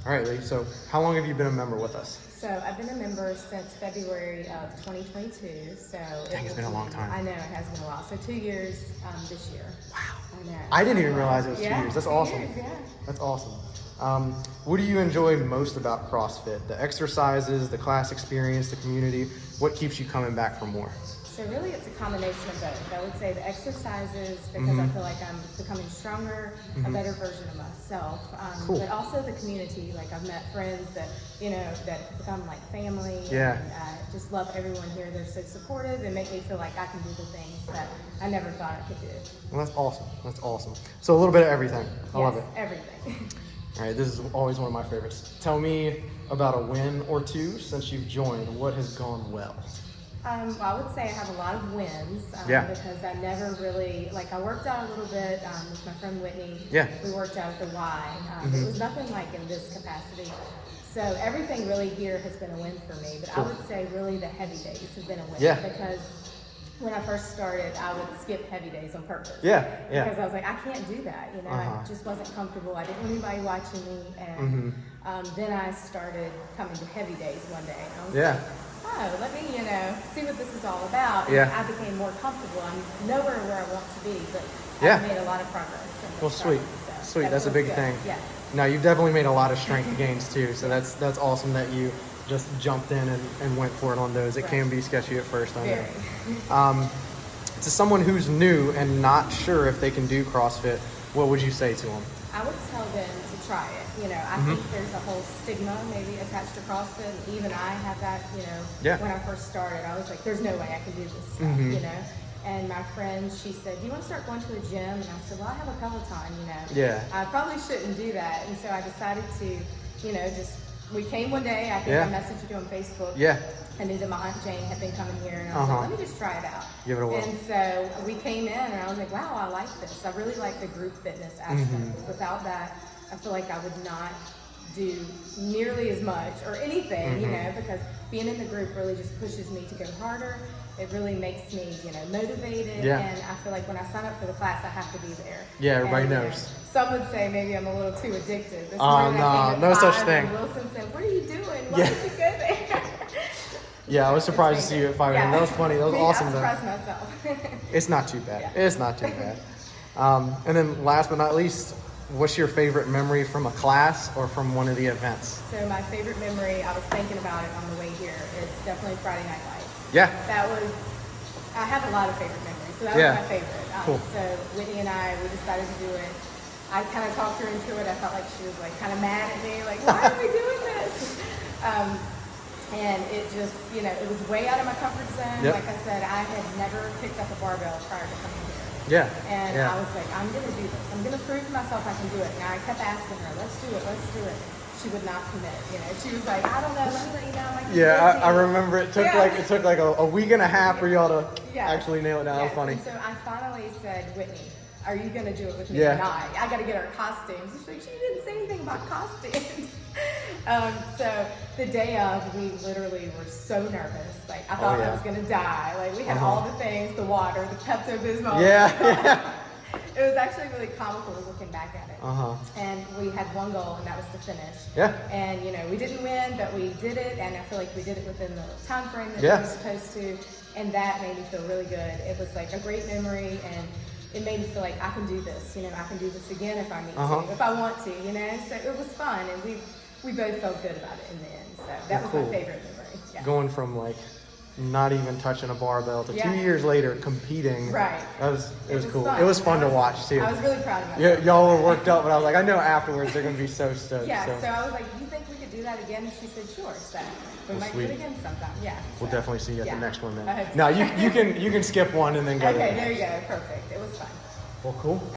All right, Leigh. So how long have you been a member with us? So I've been a member since February of 2022. So Dang, it's been a long time. I know, it has been a while. So 2 years this year. Wow. I know. I didn't even realize it was 2 Yeah, years. That's 2 awesome. years, yeah. That's awesome. What do you enjoy most about CrossFit? The exercises, the class experience, the community? What keeps you coming back for more? So really it's a combination of both. I would say the exercises, because I feel like I'm becoming stronger, a better version of myself. Cool. But also the community. Like I've met friends that, that become like family. Yeah. And I just love everyone here. They're so supportive and make me feel like I can do the things that I never thought I could do. Well, that's awesome. That's awesome. So a little bit of everything. I love it. Everything. All right, this is always one of my favorites. Tell me about a win or two since you've joined. What has gone well? Well, I would say I have a lot of wins because I never really, I worked out a little bit with my friend Whitney. Yeah. We worked out at the Y. It was nothing like in this capacity. So everything really here has been a win for me. But I would say really the heavy days have been a win because when I first started, I would skip heavy days on purpose. Yeah. Because I was like, I can't do that. I just wasn't comfortable. I didn't want anybody watching me. And then I started coming to heavy days one day. And I was like, oh, let me, see what this is all about. And I became more comfortable. I'm nowhere where I want to be, but I've made a lot of progress. Well, sweet. So That's a big thing. Yeah. Now, you've definitely made a lot of strength gains too, so that's awesome that you just jumped in and went for it on those. It can be sketchy at first, I know. To someone who's new and not sure if they can do CrossFit, what would you say to them? I would tell them to try it. I think there's a whole stigma maybe attached to CrossFit. Even I had that, when I first started. I was like, there's no way I can do this stuff, And my friend, she said, do you want to start going to a gym? And I said, well, I have a Peloton, Yeah. I probably shouldn't do that. And so I decided to, we came one day, I think I messaged you on Facebook. Yeah. I knew that my Aunt Jane had been coming here, and I was like, let me just try it out. Give it a whirl. And so we came in, and I was like, wow, I like this. I really like the group fitness aspect. Without that, I feel like I would not do nearly as much or anything, because being in the group really just pushes me to go harder. It really makes me, motivated. Yeah. And I feel like when I sign up for the class, I have to be there. Yeah, everybody and, knows. Some would say maybe I'm a little too addicted. Oh, no, no such thing. Wilson said, what are you doing? Why did you go there? Yeah, I was surprised to see you at 5 a.m. That was funny. That was awesome. I surprised myself. It's not too bad. It's not too bad. And then last but not least, what's your favorite memory from a class or from one of the events? So my favorite memory, I was thinking about it on the way here, is definitely Friday Night Lights. Yeah. I have a lot of favorite memories, so that was my favorite. Cool. So Whitney and I, we decided to do it. I kind of talked her into it. I felt like she was kind of mad at me, like, why are we doing this? And it just, it was way out of my comfort zone. Yep. Like I said, I had never picked up a barbell prior to coming here. Yeah. And I was like, I'm going to do this. I'm going to prove to myself I can do it. And I kept asking her, let's do it, let's do it. She would not commit. She was like, I don't know, let me let you know. I remember it took like a week and a half for y'all to actually nail it down. That was funny. And so I finally said, Whitney, are you going to do it with me or not? I got to get our costumes. She's like, she didn't say anything about costumes. So the day of, we literally were so nervous. I thought I was going to die. We had all the things, the water, the Pepto-Bismol. Yeah. It was actually really comical looking back at it. And we had one goal, and that was to finish. Yeah. And, we didn't win, but we did it, and I feel like we did it within the time frame that we were supposed to, and that made me feel really good. It was a great memory, and it made me feel like I can do this. I can do this again if I need to, if I want to, So it was fun, and we both felt good about it in the end. So that was my favorite memory. Yeah. Going from not even touching a barbell to 2 years later competing. Right. It was cool. Fun. It was fun to watch too. I was really proud of myself. Y'all were worked up, but I was like, I know afterwards they're gonna be so stoked. Yeah. So I was like, you think we could do that again? And she said, sure. So we might do it again sometime. Yeah. We'll definitely see you at the next one then. I hope so. Now you can skip one and then go. Okay. There you go. Perfect. It was fun. Well, cool.